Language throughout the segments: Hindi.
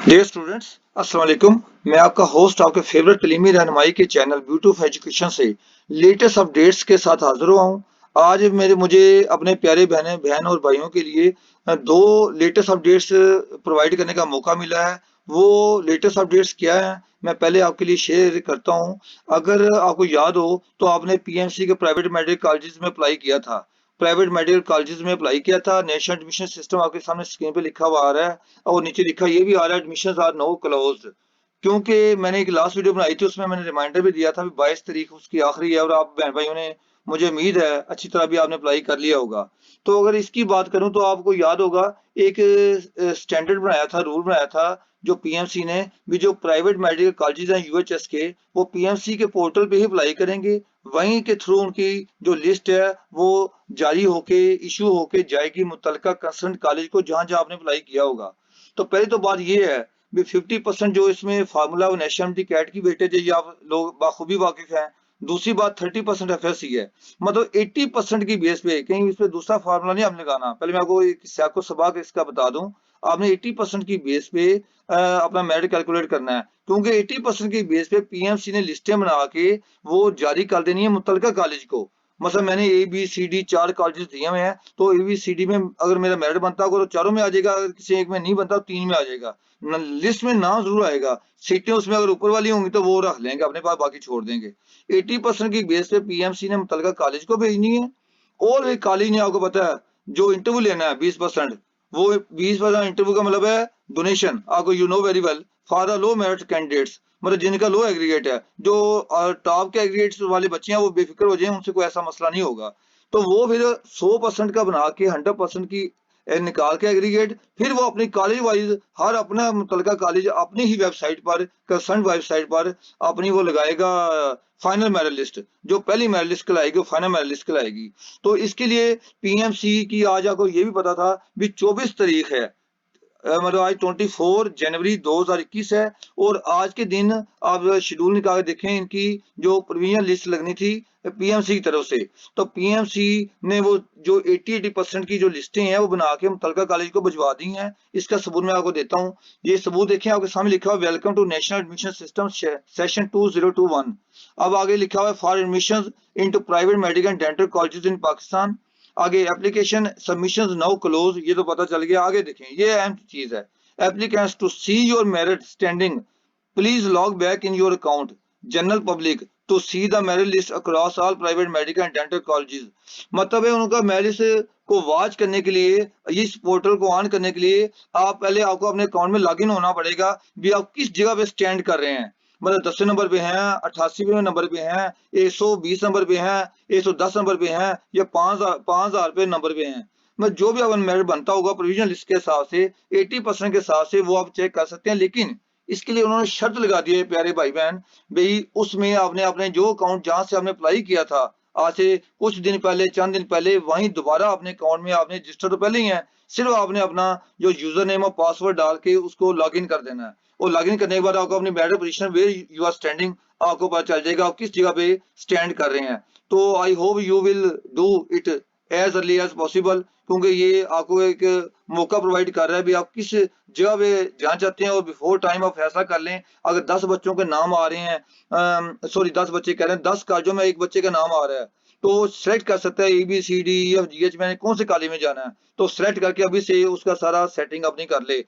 डियर स्टूडेंट्स, अस्सलाम वालेकुम। मैं आपका होस्ट आपके फेवरेट तलीमी रहनुमाई के चैनल ब्यूटी ऑफ एजुकेशन से लेटेस्ट अपडेट्स के साथ हाजिर हुआ हूँ। आज मुझे अपने प्यारे बहन और भाइयों के लिए दो लेटेस्ट अपडेट्स प्रोवाइड करने का मौका मिला है। वो लेटेस्ट अपडेट्स क्या है, मैं पहले आपके लिए शेयर करता हूँ। अगर आपको याद हो तो आपने पीएमसी के प्राइवेट मेडिकल कॉलेजेस में अप्लाई किया था। प्राइवेट मेडिकल कॉलेजेस में अप्लाई किया था। नेशनल एडमिशन सिस्टम आपके सामने स्क्रीन पे लिखा हुआ आ रहा है और नीचे लिखा ये भी आ रहा है, एडमिशंस आर नो क्लोज्ड। क्योंकि मैंने एक लास्ट वीडियो बनाई थी, उसमें मैंने रिमाइंडर भी दिया था 22 तारीख उसकी आखिरी है और आप बहन भाइयों ने, मुझे उम्मीद है अच्छी तरह भी आपने अप्लाई कर लिया होगा। तो अगर इसकी बात करूं तो आपको याद होगा एक स्टैंडर्ड बनाया था, रूल बनाया था जो पीएमसी ने भी, जो प्राइवेट मेडिकल कॉलेजेस हैं यूएचएस के, वो पीएमसी के पोर्टल पे ही अप्लाई करेंगे। वहीं के थ्रू उनकी जो लिस्ट है वो जारी होके इशू होके जाएगी मुतलका कंसर्न कॉलेज को, जहां जहां आपने अप्लाई किया होगा। तो पहली तो बात ये है भी 50% जो इसमें फार्मूला और नेशनलिटी कैट की वेटेज है, ये आप लोग बाखूबी वाकिफ हैं। दूसरी बात 30% एफएससी है। मतलब 80% की बेस पे, कहीं इस पे दूसरा फार्मूला नहीं आपने लगाना। पहले मैं आपको एक सियाको सबाक इसका बता दूं। आपने 80% की बेस पे अपना मेरिट कैलकुलेट करना है, क्योंकि 80% की बेस पे पीएमसी ने लिस्टें बना के वो जारी कर देनी है मुतलका कॉलेज को। मतलब मैंने A B C D 4 colleges दिए हुए हैं, तो ए बी सी डी में अगर मेरा मेरिट बनता होगा तो चारों में आ जाएगा, अगर किसी एक में नहीं बनता तो 3 में आ जाएगा। लिस्ट में नाम जरूर आएगा। सीटें उसमें अगर ऊपर वाली होंगी तो वो रख लेंगे अपने पास, बाकी छोड़ देंगे। 80% की बेस पे पीएमसी ने मुतलका कॉलेज को भेजनी है। और एक कॉलेज ने, आपको पता है, जो इंटरव्यू लेना है 20%, वो 20% इंटरव्यू का मतलब है डोनेशन। आपको you know very well, for the low merit candidates, मतलब जिनका लो एग्रीगेट है। जो टॉप के एग्रीगेट्स वाले बच्चे हैं वो बेफिक्र हो जाए, उनसे कोई ऐसा मसला नहीं होगा। तो वो फिर 100% का बना के 100% की निकाल के एग्रीगेट, फिर वो अपनी कॉलेज वाइज हर अपना मुतलका कॉलेज अपनी ही वेबसाइट पर, कंसर्न वेबसाइट पर अपनी वो लगाएगा फाइनल मेरिट लिस्ट। जो पहली मेरिट लिस्ट कहलाएगी वो फाइनल मेरिट लिस्ट कहलाएगी। तो इसके लिए पीएमसी की, आज आपको ये भी पता था भी 24 तारीख है, मतलब आज 24 जनवरी 2021 है। और आज के दिन आप शेड्यूल निकाल के देखें, इनकी जो प्रोविजनल लिस्ट लगनी थी पीएमसी की तरफ से, तो पीएमसी ने वो जो 80% की जो लिस्टें हैं वो बना के मुतलका कॉलेज को भिजवा दी हैं। इसका सबूत मैं आपको देता हूँ। ये सबूत देखें, आपके सामने लिखा हुआ welcome to national admission system session 2021। अब आगे लिखा हुआ है for admission into private medical and dental colleges in Pakistan. आगे एप्लीकेशन सबमिशंस नाउ क्लोज, ये तो पता चल गया। आगे देखें, ये अहम चीज है। Applicants to see your merit standing, please log back in your account general public to see the merit list across all private medical and dental colleges. मतलब है उनका मेरिट को वॉच करने के लिए, इस पोर्टल को ऑन करने के लिए, आप पहले आपको अपने अकाउंट में लॉगिन होना पड़ेगा भी आप किस जगह पे स्टैंड कर रहे हैं। मतलब 10वें नंबर पे हैं, 88वें नंबर पे हैं, 120 नंबर पे हैं, 110 नंबर पे हैं, या 5000 पे नंबर पे हैं। मतलब जो भी अगर मेरिट बनता होगा प्रोविजनल लिस्ट के हिसाब से 80% के हिसाब से वो आप चेक कर सकते हैं। लेकिन इसके लिए उन्होंने शर्त लगा दी है प्यारे भाई बहन, भाई उसमें आपने अपने जो अकाउंट जहां से आपने अप्लाई किया था आज से कुछ दिन पहले, चंद दिन पहले, वहीं दोबारा अपने अकाउंट में आपने रजिस्टर तो पहले ही है, सिर्फ आपने अपना जो यूजर नेम और पासवर्ड डाल के उसको लॉग इन कर देना है। और लॉग इन करने के बाद आपको अपनी merit position where you are standing आपको पता चल जाएगा आप किस जगह पे स्टैंड कर रहे हैं। तो I hope you will do it as early as possible, क्योंकि ये आपको एक मौका प्रोवाइड कर रहा है भी आप किस जगह पे जाना चाहते हैं, और बिफोर टाइम आप फैसला कर लें। अगर 10 बच्चों के नाम आ रहे हैं, सॉरी 10 बच्चे कह रहे हैं, 10 कॉलेजों में एक बच्चे का नाम आ रहा है, तो सेलेक्ट कर सकता है A B C D E F G H, मैंने कौन से कॉलेज में जाना है, तो सेलेक्ट करके अभी से उसका सारा सेटिंग अपनी कर ले,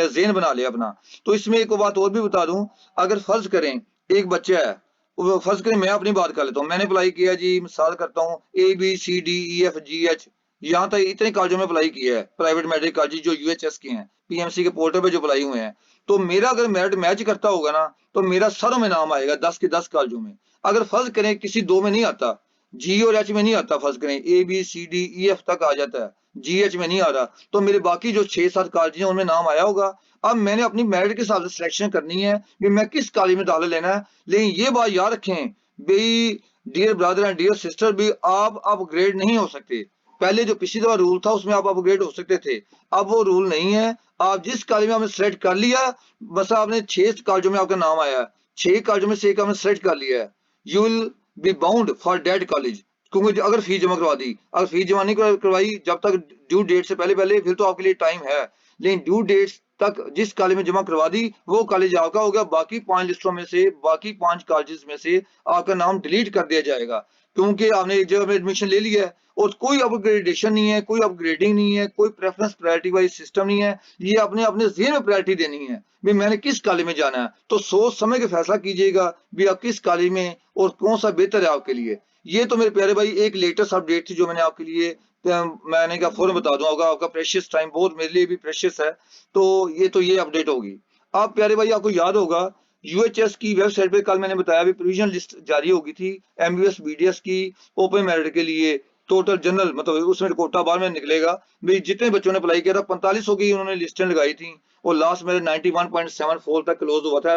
जेन बना ले अपना। तो इसमें एक बात और भी बता दूं, अगर फर्ज करें एक बच्चा है, फर्ज करें मैं अपनी बात कर लेता हूँ, मैंने अप्लाई किया जी, मिसाल करता हूँ A B C D E F G H, यहाँ तक इतने कॉलेजों में अप्लाई किया है, प्राइवेट मेडिकल कॉलेज जो यूएचएस के हैं, पीएमसी के पोर्टल पे जो अप्लाई हुए हैं। तो मेरा अगर मेरिट मैच करता होगा ना, तो मेरा सरों में नाम आएगा 10 के 10 कॉलेजों में। अगर फर्ज करें किसी दो में नहीं आता, जी और एच में नहीं आता, फर्ज करें A B C D E F तक आ जाता है, जी एच में नहीं आ रहा, तो मेरे बाकी जो 6-7 कॉलेज हैं उनमें नाम आया होगा। अब मैंने अपनी मेरिट के हिसाब से सिलेक्शन करनी है कि मैं किस कॉलेज में दाखिला लेना है। लेकिन ये बात याद रखें भाई, dear brother and dear sister, भी आप अपग्रेड नहीं हो सकते। पहले जो पिछली दफा रूल था उसमें आप अपग्रेड हो सकते थे, अब वो रूल नहीं है। आप जिस कॉलेज में आपने सेलेक्ट कर लिया, बस आपने 6 कॉलेजों में आपका नाम आया है, 6 कॉलेजों में से एक आपने सेलेक्ट कर लिया है, you will be bound for that college. क्योंकि अगर फीस जमा करवा दी, अगर फीस जमा नहीं करवाई जब तक ड्यू डेट से पहले पहले, फिर तो आपके लिए टाइम है। लेकिन ड्यू डेट तक जिस कॉलेज में जमा करवा दी वो कॉलेज आपका हो गया। बाकी 5 लिस्टों में से, बाकी 5 कॉलेजेस में से आपका नाम डिलीट कर दिया जाएगा, क्योंकि आपने एक जगह में एडमिशन ले लिया है और कोई अपग्रेडेशन नहीं है, कोई अपग्रेडिंग नहीं है, कोई प्रेफरेंस प्रायोरिटी वाइज सिस्टम नहीं है। ये अपने अपने ज़हन में प्रायोरिटी देनी है भी मैंने किस कॉलेज में जाना है। तो सोच समझ के फैसला कीजिएगा भी आप किस कॉलेज में और कौन सा बेहतर है आपके लिए। ये तो मेरे प्यारे भाई एक लेटेस्ट अपडेट थी जो मैंने आपके लिए मैंने कहा फौरन बता दूं। होगा आपका प्रेशियस टाइम बहुत मेरे लिए भी प्रेशियस है, तो ये अपडेट होगी। आप प्यारे भाई आपको याद होगा यूएचएस की वेबसाइट पे कल मैंने बताया भी प्रोविजनल लिस्ट जारी होगी थी एमबीएस बीडीएस की ओपन मेरिट के लिए। टोटल जनरल मतलब उसमें कोटा बार में निकलेगा भी जितने बच्चों ने अप्लाई किया था 4500 की उन्होंने लिस्टें लगाई थी और लास्ट में 91.74 तक क्लोज हुआ था,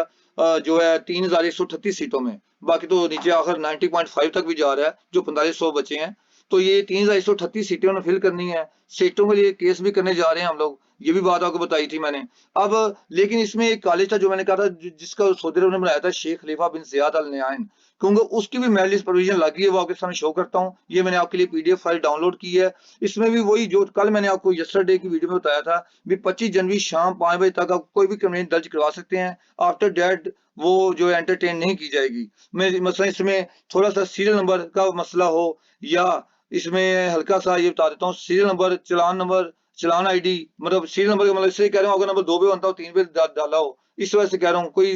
जो है 3138 सीटों में। बाकी तो नीचे आखिर 90.5 तक भी जा रहा है, जो 4500 बचे हैं। तो ये 3138 सीटें उन्हें फिल करनी है। सीटों के लिए केस भी करने जा रहे हैं हम लोग, ये भी बात आपको बताई थी मैंने। अब लेकिन इसमें एक कॉलेज था जो मैंने कहा था जिसका सऊदी अरब ने बनाया था, शेख खलीफा बिन ज़ियाद अल नयान, क्योंकि उसकी भी मेरिट लिस्ट प्रोविजन लगी है, वो आपके सामने शो करता हूँ। ये मैंने आपके लिए पीडीएफ फाइल डाउनलोड की है। इसमें भी वही जो कल मैंने आपको यस्टरडे की वीडियो में बताया था भी 25 जनवरी शाम 5 बजे तक आप कोई भी कंप्लेंट दर्ज करवा सकते हैं। आफ्टर डेट वो जो एंटरटेन नहीं की जाएगी। मैं मतलब इसमें थोड़ा सा सीरियल नंबर का मसला हो या इसमें हल्का सा ये बता देता हूँ, सीरियल नंबर, चलान आईडी, मतलब सीरियल नंबर का मतलब इसलिए कह रहा हूँ अगर नंबर 2 पे बनता हो 3 पे डाला हो, इस वजह से कह रहा हूँ कोई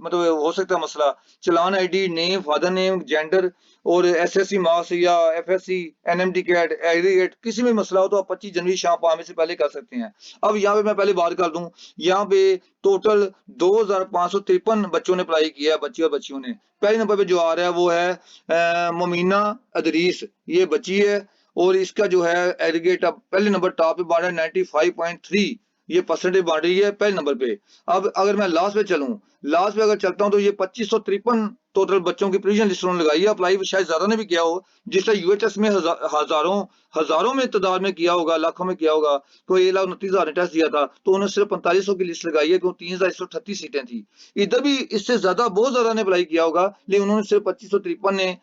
मतलब हो सकता है मसला। Challan ID, name, father name, gender और एसएससी मार्क्स या एफएससी, एनएमडी कैट, एग्रीगेट, किसी में मसला हो तो आप 25 जनवरी शाम 5 बजे से पहले कर सकते हैं। अब यहाँ पे मैं पहले बात कर दूं, यहाँ पे टोटल 2553 बच्चों ने अप्लाई किया है, बच्चे और बच्चियों ने। पहले नंबर पे जो आ रहा है वो है मोमिना अदरीस, ये बच्ची है और इसका जो है एग्रीगेट अब पहले नंबर टॉप पे बढ़ा है 95.3, ये परसेंटेज बढ़ रही है पहले नंबर पे। अब अगर मैं लास्ट पे चलूं, लास्ट पे अगर चलता हूं तो ये 2553 टोटल बच्चों की प्रोविजन लिस्ट उन्होंने लगाई है। अप्लाई शायद ज्यादा ने भी किया हो, जिस तरह यूएचएस में हजारों में तादाद में किया होगा, लाखों में किया होगा। कोई 1,29,000 ने टेस्ट दिया था तो उन्होंने सिर्फ 4500 की लिस्ट लगाई है, क्योंकि 3138 सीटें थी। इधर भी इससे ज्यादा बहुत ज्यादा ने अप्लाई किया होगा, लेकिन उन्होंने सिर्फ 2553 ने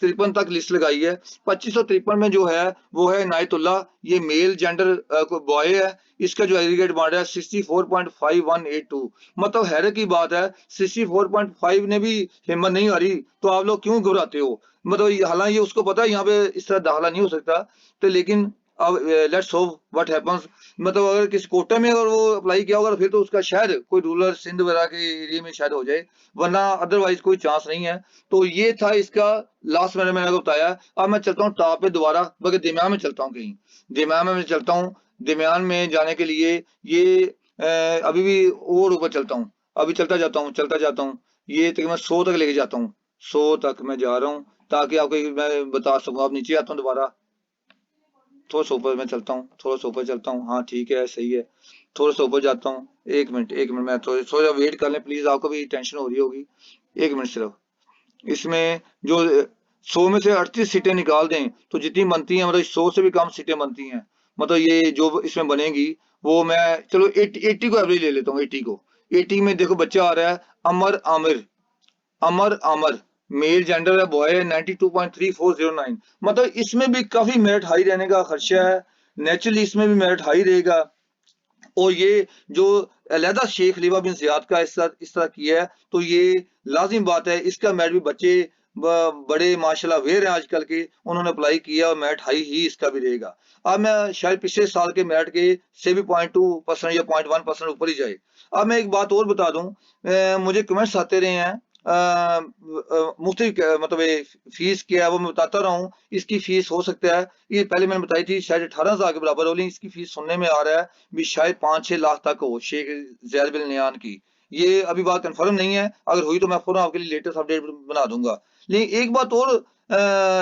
53 तक लिस्ट लगाई है। 2553 में जो है वो है इनायतुल्ला, ये मेल जेंडर बॉय है। इसका जो एग्रीगेट मार्क है 64.5182। मतलब हैरत की बात है 64.5 ने भी हिम्मत नहीं हारी, तो आप लोग क्यों घबराते हो। मतलब हालांकि उसको पता है यहाँ पे इस तरह दाखिला नहीं हो सकता, तो लेकिन अब लेट्स होप व्हाट हैपेंस। मतलब अगर किसी कोटा में अगर वो अप्लाई किया होगा तो फिर तो उसका शायद कोई रूरल सिंध वगैरह के एरिया में शायद हो जाए, वरना अदरवाइज कोई चांस नहीं है। तो ये था इसका लास्ट मैंने आपको बताया। अब मैं चलता हूँ टॉप पे दोबारा, बल्कि दरमियान में चलता हूँ, कहीं दरमियान में मैं चलता हूँ। दरमियान में जाने के लिए ये अभी भी और ऊपर चलता हूँ, अभी चलता जाता हूँ, ये तक मैं 100 तक लेके जाता हूँ। 100 तक मैं जा रहा हूँ ताकि आपको मैं बता सकूँ। आप नीचे आता हूँ दोबारा, थोड़ा सा ऊपर मैं चलता हूँ, थोड़ा सा ऊपर चलता हूँ। हाँ ठीक है, सही है, थोड़ा सा ऊपर जाता हूँ। एक मिनट मैं थोड़ा वेट कर लें प्लीज, आपको भी टेंशन हो रही होगी। एक मिनट सिर्फ। इसमें जो 100 में से 38 सीटें निकाल दें तो जितनी बनती हैं, मतलब 100 से भी कम सीटें बनती हैं। मतलब ये जो इसमें बनेगी वो मैं चलो 80 को एवरेज ले लेता हूँ। 80 में देखो बच्चा आ रहा है अमर आमर, मेल जेंडर है, बॉय है, 92.3409। मतलब इसमें भी काफी मेरिट हाई रहने का खर्चा है, नेचुरली इसमें भी मेरिट हाई रहेगा। और ये जो अलहदा शेख खलीफा बिन ज़ियाद का इस तरह किया है तो ये लाजिम बात है, इसका मेरिट भी बच्चे बड़े माशाल्लाह अवेयर हैं आजकल के, उन्होंने अप्लाई किया और मेरिट हाई ही इसका भी रहेगा। अब मैं शायद पिछले साल के मेरिट के से भी 0.2% या 0.1% ऊपर ही जाए। अब मैं एक बात और बता दूं, मुझे कमेंट्स आते रहे हैं मुफ्ती मतलब ये फीस क्या है वो मैं बताता रहा हूँ। इसकी फीस हो सकता है, ये पहले मैंने बताई थी शायद 18,000 के बराबर हो, लेकिन इसकी फीस सुनने में आ रहा है भी शायद 5-6 लाख तक हो शेख ज़ैद बिन नयान की। ये अभी बात कंफर्म नहीं है, अगर हुई तो मैं फौरन आपके लिए लेटेस्ट अपडेट बना दूंगा। लेकिन एक बात और,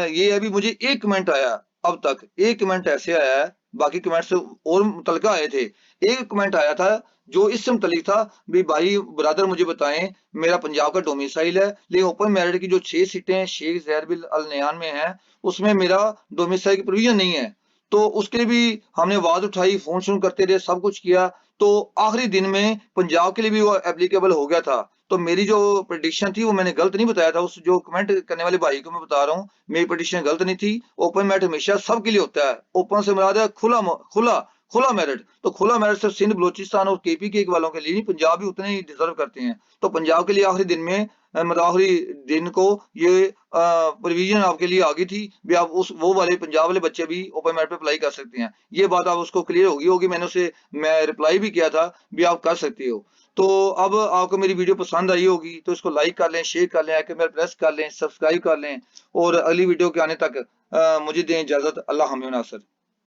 ये अभी मुझे एक कमेंट आया, अब तक एक कमेंट ऐसे आया है, बाकी कमेंट से और मुतलका आए थे। एक कमेंट आया था जो इससे मुतलिक था भी भाई ब्रदर मुझे बताएं, मेरा पंजाब का डोमिसाइल है, लेकिन ओपन मेरिट की जो 6 सीटें शेख ज़ैद बिन अल नयान में है उसमें मेरा डोमिसाइल की प्रोविजन नहीं है। तो उसके लिए भी हमने आवाज उठाई, फोन करते रहे, सब कुछ किया, तो आखिरी दिन में पंजाब के लिए भी वो एप्लीकेबल हो गया था। तो मेरी जो प्रेडिक्शन थी वो मैंने गलत नहीं बताया था, उस जो कमेंट करने वाले भाई को मैं बता रहा हूँ मेरी प्रेडिक्शन गलत नहीं थी। ओपन मेरिट हमेशा सबके लिए होता है, ओपन से मुराद है खुला खुला खुला मेरिट, तो खुला मेरिट सिर्फ सिंध बलोचिस्तान और केपी के वालों के लिए नहीं, पंजाब भी उतने ही डिजर्व करते हैं। तो पंजाब के लिए आखिरी दिन में मतलब आखिरी दिन को ये प्रोविजन आपके लिए आ गई थी भी आप उस वो वाले पंजाब वाले बच्चे भी ओपन मेरिट पे अप्लाई कर सकते हैं। ये बात आप उसको क्लियर होगी मैंने उसे रिप्लाई भी किया था भी आप कर सकते हो। तो अब आपको मेरी वीडियो पसंद आई होगी तो इसको लाइक कर लें, शेयर कर लें, आइकन बेल प्रेस कर लें, सब्सक्राइब कर लें और अगली वीडियो के आने तक मुझे दें इजाजत। अल्लाह हमें नासर।